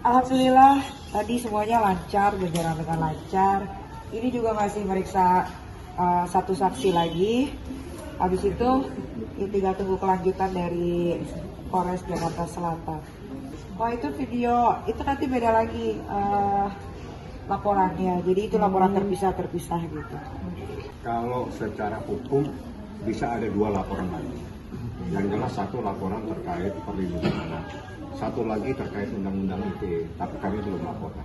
Alhamdulillah tadi semuanya lancar, berjalan dengan lancar. Ini juga masih meriksa satu saksi lagi. Habis itu ya tinggal tunggu kelanjutan dari Polres Jakarta Selatan. Oh itu video, itu nanti beda lagi laporannya. Jadi itu laporan terpisah gitu. Kalau secara hukum bisa ada dua laporan lagi. Yang jelas satu laporan terkait perlindungan anak, satu lagi terkait undang-undang ITE, tapi kami belum laporkan.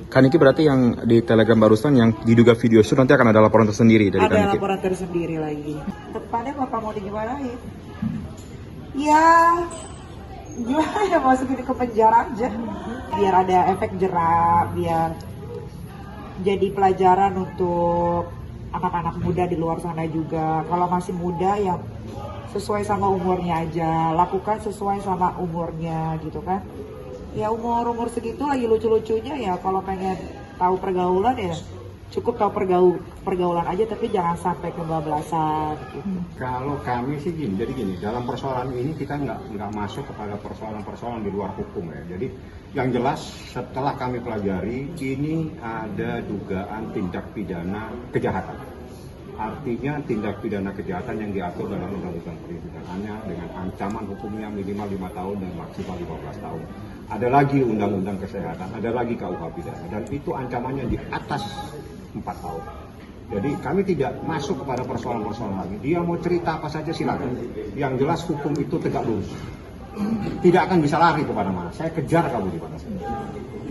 Kan ini berarti yang di Telegram barusan yang diduga video shoot nanti akan ada laporan tersendiri dari Ada Kaniki? laporan tersendiri lagi. Depannya Bapak mau digimanain? Ya, gimana ya, masukin ke penjara aja. Biar ada efek jerak, biar jadi pelajaran untuk anak-anak muda di luar sana juga. Kalau masih muda ya sesuai sama umurnya aja, lakukan sesuai sama umurnya gitu kan. Ya umur segitu lagi lucu-lucunya ya, kalau pengen tahu pergaulan ya cukup tahu pergaulan aja, tapi jangan sampai kebablasan gitu. Kalau kami sih gini, jadi gini, dalam persoalan ini kita nggak masuk kepada persoalan-persoalan di luar hukum ya. Jadi yang jelas setelah kami pelajari ini ada dugaan tindak pidana kejahatan. Artinya tindak pidana kejahatan yang diatur dalam Undang-Undang Perlindungan Anak dengan ancaman hukumnya minimal 5 tahun dan maksimal 15 tahun. Ada lagi Undang-Undang Kesehatan, ada lagi KUH pidana, dan itu ancamannya di atas 4 tahun. Jadi kami tidak masuk kepada persoalan-persoalan lagi. Dia mau cerita apa saja silakan. Yang jelas hukum itu tegak lurus. Tidak akan bisa lari kepada mana. Saya kejar kamu di mana saja.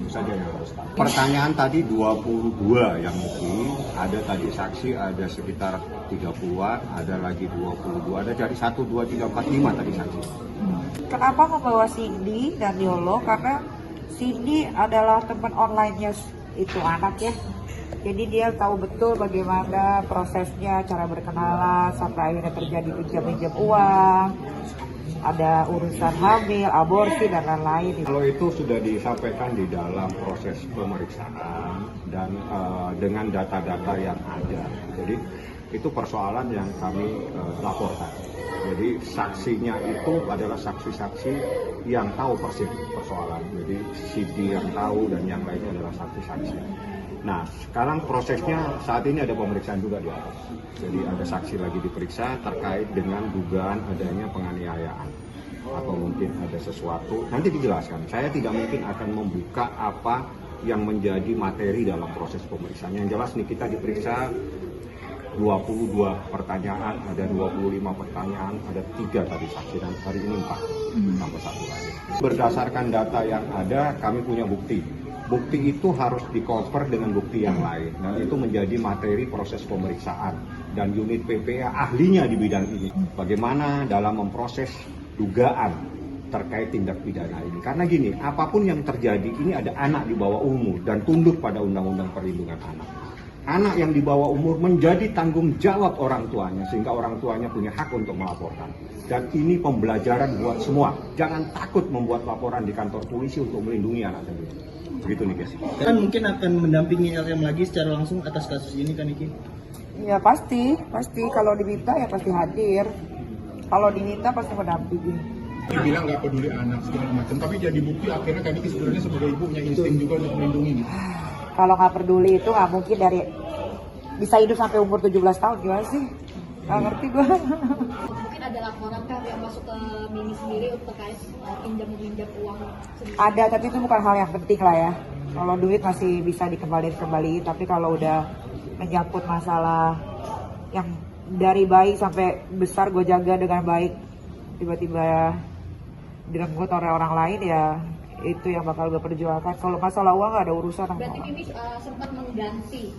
Itu saja yang harus tahu. Pertanyaan tadi 22 yang mungkin ada tadi saksi ada sekitar 30-an, ada lagi 22, ada dari 1, 2, 3, 4, 5 tadi saksi. Kenapa membawa Cindy dan Yolo? Karena Cindy adalah teman online-nya itu anak ya. Jadi dia tahu betul bagaimana prosesnya, cara berkenalan, sampai akhirnya terjadi pinjam-pinjam uang, ada urusan hamil, aborsi, dan lain-lain. Kalau itu sudah disampaikan di dalam proses pemeriksaan dan dengan data-data yang ada. Jadi itu persoalan yang kami laporkan. Jadi saksinya itu adalah saksi-saksi yang tahu persis persoalan. Jadi Sidi yang tahu dan yang lainnya adalah saksi-saksi. Nah, sekarang prosesnya saat ini ada pemeriksaan juga di atas. Jadi ada saksi lagi diperiksa terkait dengan dugaan adanya penganiayaan atau mungkin ada sesuatu. Nanti dijelaskan. Saya tidak mungkin akan membuka apa yang menjadi materi dalam proses pemeriksaan. Yang jelas nih kita diperiksa 22 pertanyaan, ada 25 pertanyaan, ada 3 tadi saksi dan hari ini 4 tambah 1 lagi. Berdasarkan data yang ada, kami punya bukti. Bukti itu harus di-cover dengan bukti yang lain. Dan itu menjadi materi proses pemeriksaan. Dan unit PPA ahlinya di bidang ini. Bagaimana dalam memproses dugaan terkait tindak pidana ini. Karena gini, apapun yang terjadi ini ada anak di bawah umur dan tunduk pada Undang-Undang Perlindungan Anak. Anak yang di bawah umur menjadi tanggung jawab orang tuanya, sehingga orang tuanya punya hak untuk melaporkan. Dan ini pembelajaran buat semua. Jangan takut membuat laporan di kantor polisi untuk melindungi anak sendiri. Begitu nih guys. Kan mungkin akan mendampingi LM lagi secara langsung atas kasus ini kan Niki? Ya pasti kalau diminta ya pasti hadir. Kalau diminta pasti mendampingi. Dibilang nggak peduli anak segala macam, tapi jadi bukti akhirnya kan Niki sebenarnya sebagai ibu punya insting juga untuk melindungi. Kalau nggak peduli itu nggak mungkin dari bisa hidup sampai umur 17 tahun, gimana sih? Nggak ngerti gue. Mungkin ada laporan kan yang masuk ke Mimi sendiri untuk terkait pinjam uang sendiri. Ada, tapi itu bukan hal yang penting lah ya. Kalau duit masih bisa dikembaliin, tapi kalau udah menyangkut masalah yang dari bayi sampai besar gue jaga dengan baik, tiba-tiba direnggut oleh orang lain ya, itu yang bakal gue perjuangkan. Kalau masalah uang gak ada urusan sama Berarti orang. Mimi sempat mengganti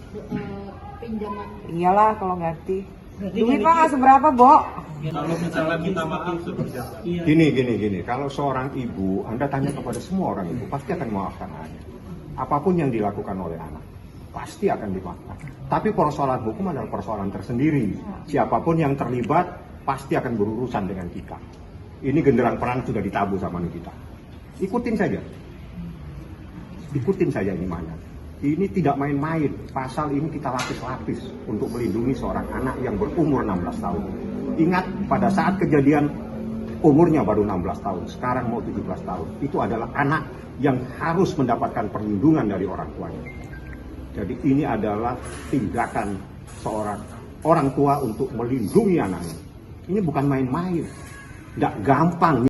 pinjaman. Iyalah kalau ganti. Duit mah gak seberapa, Bo. Kalau misalnya minta maaf seperti apa? Gini. Kalau seorang ibu, Anda tanya kepada semua orang ibu, pasti akan memaafkan anaknya. Apapun yang dilakukan oleh anak, pasti akan dimaafkan. Tapi persoalan hukum adalah persoalan tersendiri. Siapapun yang terlibat, pasti akan berurusan dengan kita. Ini genderang perang sudah ditabuh sama kita. Ikutin saja ini mana. Ini tidak main-main, pasal ini kita lapis-lapis untuk melindungi seorang anak yang berumur 16 tahun. Ingat pada saat kejadian umurnya baru 16 tahun, sekarang mau 17 tahun. Itu adalah anak yang harus mendapatkan perlindungan dari orang tuanya. Jadi ini adalah tindakan seorang orang tua untuk melindungi anaknya. Ini bukan main-main, tidak gampang.